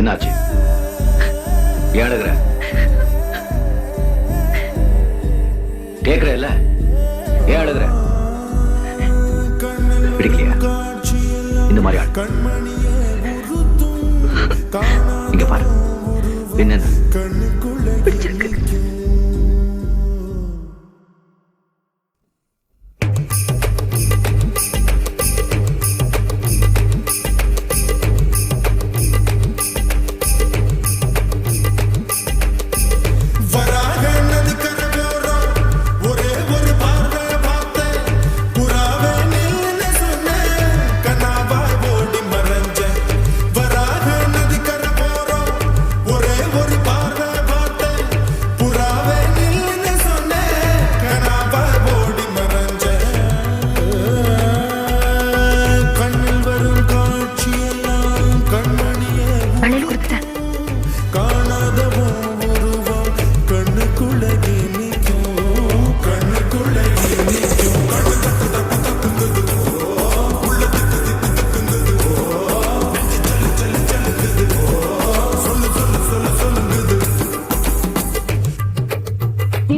என்னாச்சு? ஏன் அழுகிற? கேக்குற இல்ல, ஏன் அழுகிற? பிடிக்கலையா இந்த மாதிரி ஆள்? இங்க பாரு, என்ன பிடிச்சிருக்கு.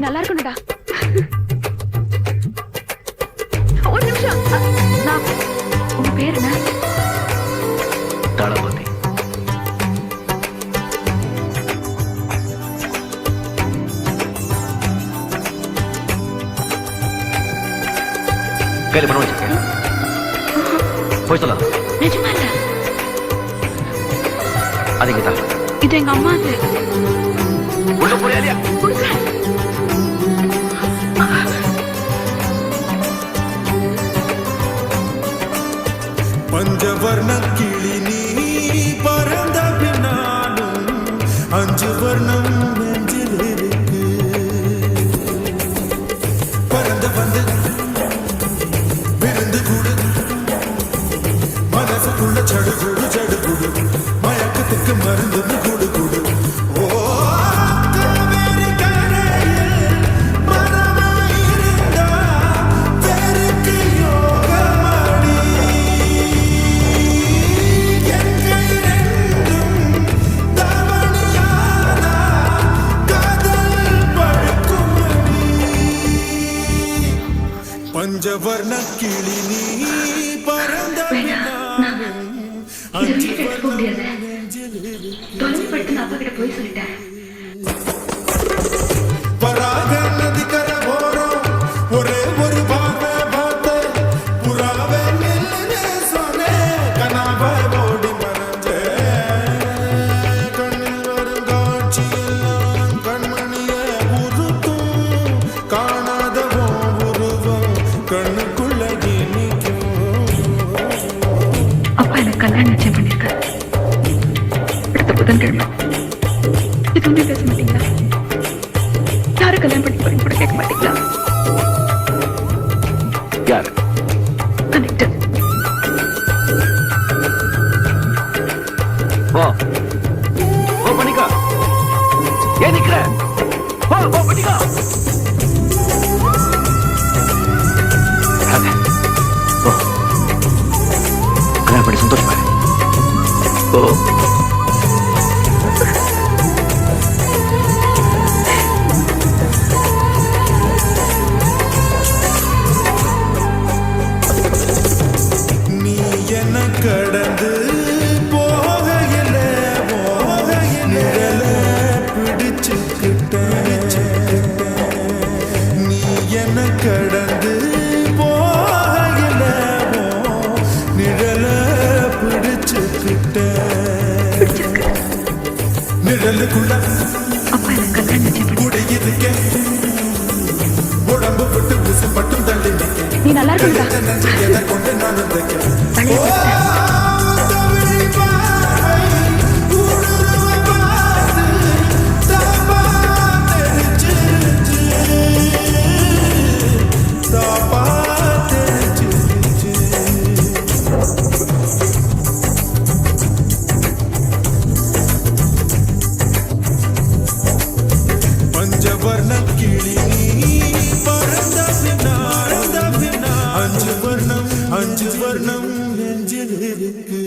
நல்லா இருக்கணும்டா. ஒரு நிமிஷம். உங்க பேர் என்ன? தாளபதி. கையில பணம் வச்சிருக்கேன். போய் சொல்லலாம். நிஜமா இல்ல. அது இங்க தான். இது எங்க அம்மா. உள்ள போறியா? பஞ்சவர்ண கிளி நீ பறந்த பின்னாலும் 5 வர்ணம் நெஞ்சில் இருக்கு. பறந்து வந்து விருந்து கூடு, மனசுக்குள்ள சடுகுடு சடுகுடு, மயக்கத்துக்கு மருந்து கூடு கூடு. பஞ்சவர்ண கிளி நீ பறந்த போய் சொல்லிட்டேன். பராக நதி கரை போறோம், ஒரே ஒரு பார்வை பார்த்த புறாவே நின்னு சொன்னே, கனாவாய் ஓடி மறைஞ்சே. கண்ணில் வரும் காட்சி எல்லாம் கண்மணியே உருத்தும், காணாதவோ உருவம் கண்ணுக்குள்ள நிற்கும். அப்பா எனக்கு கல்யாணம் நிச்சயம் பண்ணிருக்காரு. அடுத்த புதன்கிழமை. எதுவுமே பேச மாட்டீங்களா? யாரு கல்யாணம் பண்ணி போறீங்க கூட கேட்க மாட்டீங்களா? யாரு? கனெக்டர். ஓ ஓ பண்ணிக்கோ. ஏன் நிக்கிற? ஓ ஓ பண்ணிக்கோ. ஓ கல்யாணம் பண்ணி சந்தோஷமா இரு. ஓ கடந்து போகையில நிழல பிடிச்சுக்கிட்ட, நீ என்ன கடந்து போகையில நிழல பிடிச்சுக்கிட்ட. நிழலுக்குள்ள குடியிருக்க, உடம்பு விட்டு விசு பட்டும் தள்ளி நிற்க. நீ நல்லா இருக்க கொண்டு நான் பஞ்சவர்ண கிளி பறந்த பின்னால் 5 வர்ணம் நெஞ்சில் இருக்கு.